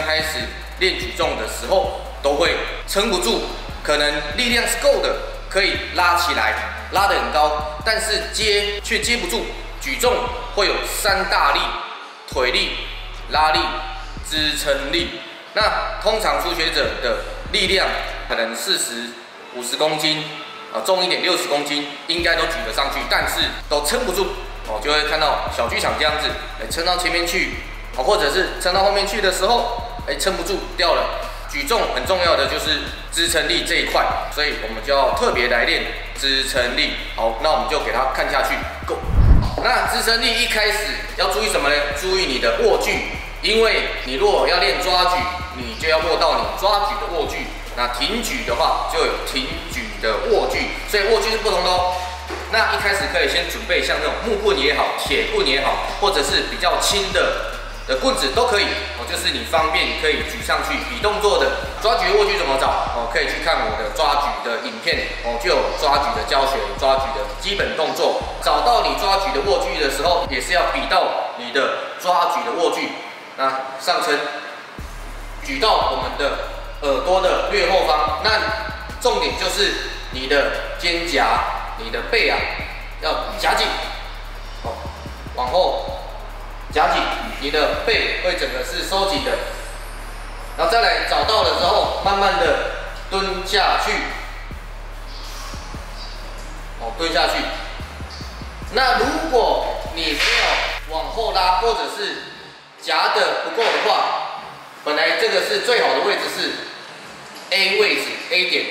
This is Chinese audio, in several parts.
开始练举重的时候，都会撑不住，可能力量是够的，可以拉起来，拉得很高，但是却接不住。举重会有3大力：腿力、拉力、支撑力。那通常初学者的力量可能40、50公斤，重一点60公斤，应该都举得上去，但是都撑不住。就会看到小剧场这样子，撑到前面去，或者是撑到后面去的时候，撑不住掉了。举重很重要的就是支撑力这一块，所以我们就要特别来练支撑力。好，那我们就给它看下去 ，Go。那支撑力一开始要注意什么呢？注意你的握距，因为你如果要练抓举，你就要握到你抓举的握距。那挺举的话，就有挺举的握距，所以握距是不同的哦。那一开始可以先准备像那种木棍也好，铁棍也好，或者是比较轻的棍子都可以就是你方便可以举上去。比动作的抓举的握距怎么找？可以去看我的抓举的影片就有抓举的教学，抓举的基本动作。找到你抓举的握距的时候，也是要比到你的抓举的握距。那上撑，举到我们的耳朵的略后方。那重点就是你的肩胛。你的背要夹紧，往后夹紧，你的背会整个是收紧的。然后再来找到了之后，慢慢的蹲下去，蹲下去。那如果你没有往后拉，或者是夹的不够的话，本来这个是最好的位置是 A 位置 A 点，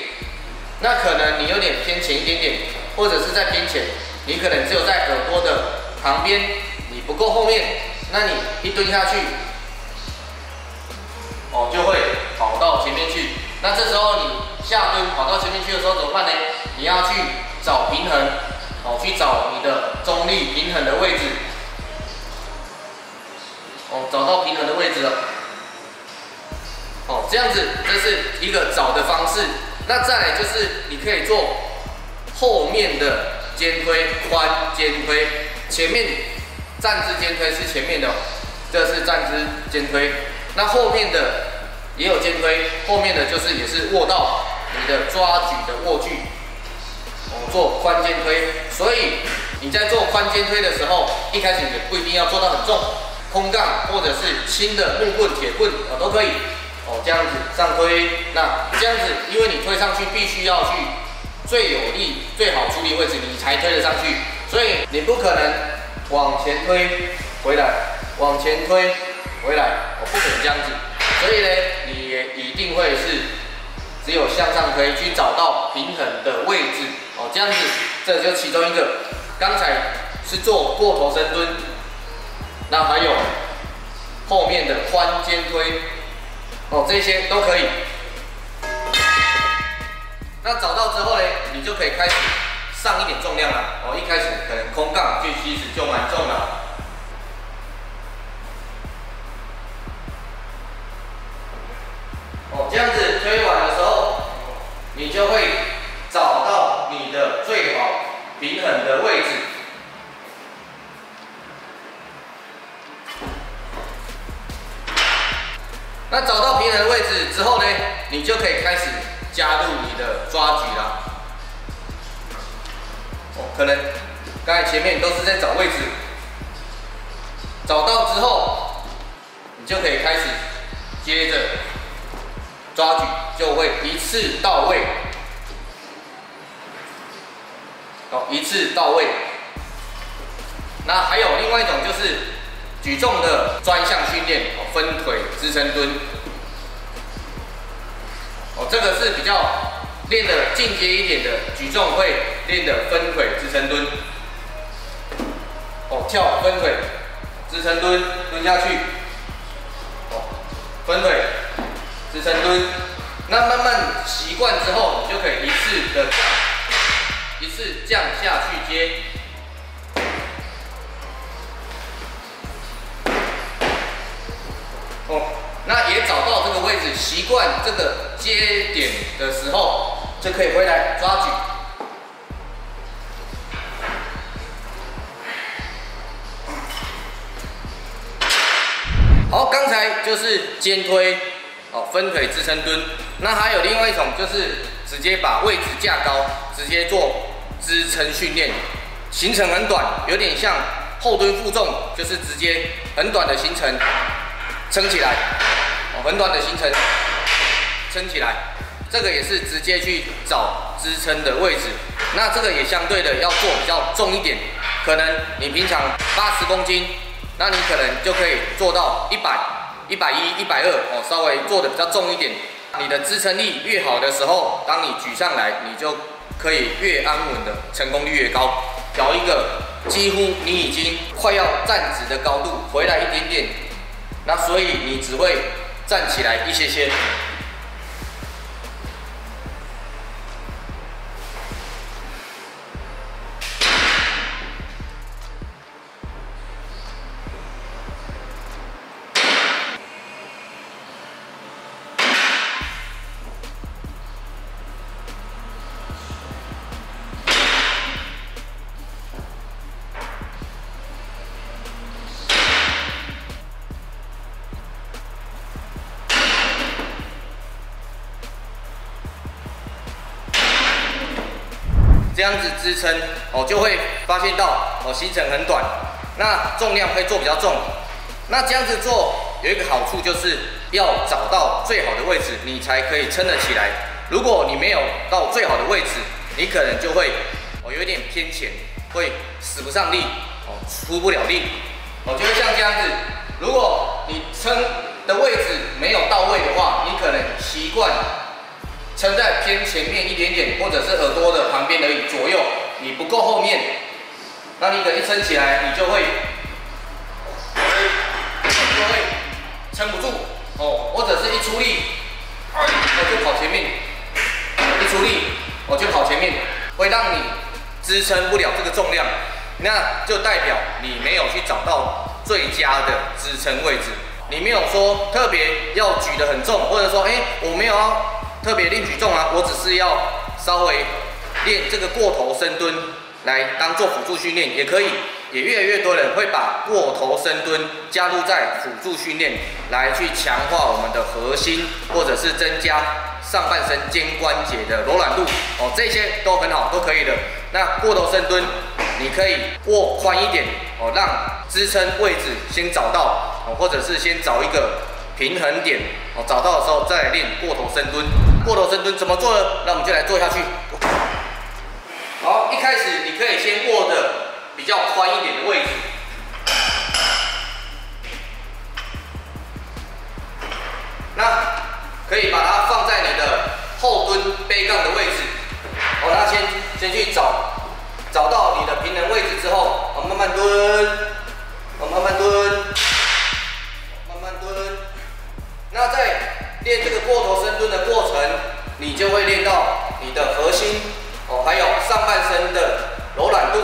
那可能你有点偏前一点点。或者是在偏前，你可能只有在耳朵的旁边，你不够后面，那你一蹲下去，就会跑到前面去。那这时候你下蹲跑到前面去的时候怎么办呢？你要去找平衡，去找你的中立平衡的位置，找到平衡的位置了，这样子这是一个找的方式。那再来就是你可以做后面的肩推、髋肩推，前面站姿肩推是前面的，这是站姿肩推。那后面的也有肩推，后面的就是也是握到你的抓举的握距，做髋肩推。所以你在做髋肩推的时候，一开始也不一定要做到很重，空杠或者是轻的木棍、铁棍都可以。这样子上推，那这样子，因为你推上去必须要去最有力、最好出力位置，你才推得上去，所以你不可能往前推回来，往前推回来，不可能这样子。所以呢，你也一定会是只有向上推，去找到平衡的位置。这样子，这就其中一个。刚才是做过头深蹲，那还有后面的髋肩推，这些都可以。那找到之后呢，你就可以开始上一点重量了。一开始可能空杠其实就蛮重了。这样子推完的时候，你就会找到你的最好平衡的位置。那找到平衡的位置之后呢，你就可以开始加入你的抓举啦。可能刚才前面都是在找位置，找到之后，你就可以开始接着抓举，就会一次到位。一次到位。那还有另外一种就是举重的专项训练，分腿支撑蹲。这个是比较练的进阶一点的举重会练的分腿支撑蹲。跳分腿支撑蹲，蹲下去。分腿支撑蹲。那慢慢习惯之后，你就可以一次降下去接。那也找到这个位置，习惯这个接点的时候，就可以回来抓举。好，刚才就是肩推分腿支撑蹲。那还有另外一种就是直接把位置架高，直接做支撑训练，行程很短，有点像后蹲负重，就是直接很短的行程撑起来，很短的行程撑起来。这个也是直接去找支撑的位置。那这个也相对的要做比较重一点，可能你平常80公斤，那你可能就可以做到100、110、120稍微做的比较重一点。你的支撑力越好的时候，当你举上来，你就可以越安稳的，成功率越高。找一个几乎你已经快要站直的高度，回来一点点，那所以你只会站起来一些些。这样子支撑就会发现到行程很短，那重量会做比较重。那这样子做有一个好处，就是要找到最好的位置，你才可以撑得起来。如果你没有到最好的位置，你可能就会有一点偏前，会使不上力出不了力就会像这样子。如果你撑的位置没有到位的话，你可能习惯撑在偏前面一点点，或者是耳朵的旁边而已，左右你不够后面，那你可能一撑起来，你就会撑不住或者是一出力就跑前面，一出力就跑前面，会让你支撑不了这个重量，那就代表你没有去找到最佳的支撑位置，你没有说特别要举得很重，或者说我没有要特别练举重啊，我只是要稍微练这个过头深蹲来当做辅助训练也可以。也越来越多人会把过头深蹲加入在辅助训练，来去强化我们的核心，或者是增加上半身肩关节的柔软度这些都很好，都可以的。那过头深蹲你可以握宽一点让支撑位置先找到或者是先找一个平衡点找到的时候再来练过头深蹲。过头深蹲怎么做呢？那我们就来做下去。好，一开始你可以先握的比较宽一点的位置，那可以把它放在你的后蹲背杠的位置那先去找到你的平衡位置之后慢慢蹲慢慢蹲慢慢蹲。那在练这个过头深蹲的过程，你就会练到你的核心还有上半身的柔软度。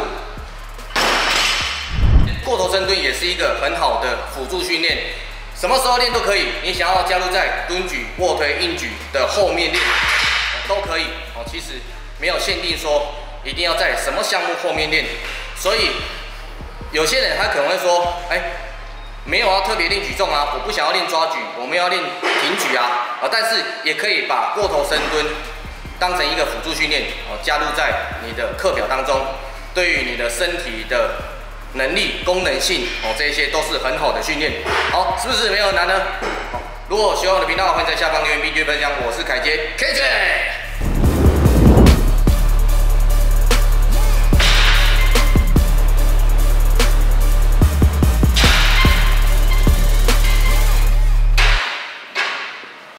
过头深蹲也是一个很好的辅助训练，什么时候练都可以。你想要加入在蹲举、卧推、硬举的后面练都可以其实没有限定说一定要在什么项目后面练。所以有些人他可能会说，没有要特别练举重啊，我不想要练抓举，我们要练挺举但是也可以把过头深蹲当成一个辅助训练加入在你的课表当中，对于你的身体的能力、功能性这一些都是很好的训练。好，是不是没有很难呢？如果喜欢我的频道，欢迎在下方留言并分享。我是凯杰 KJ。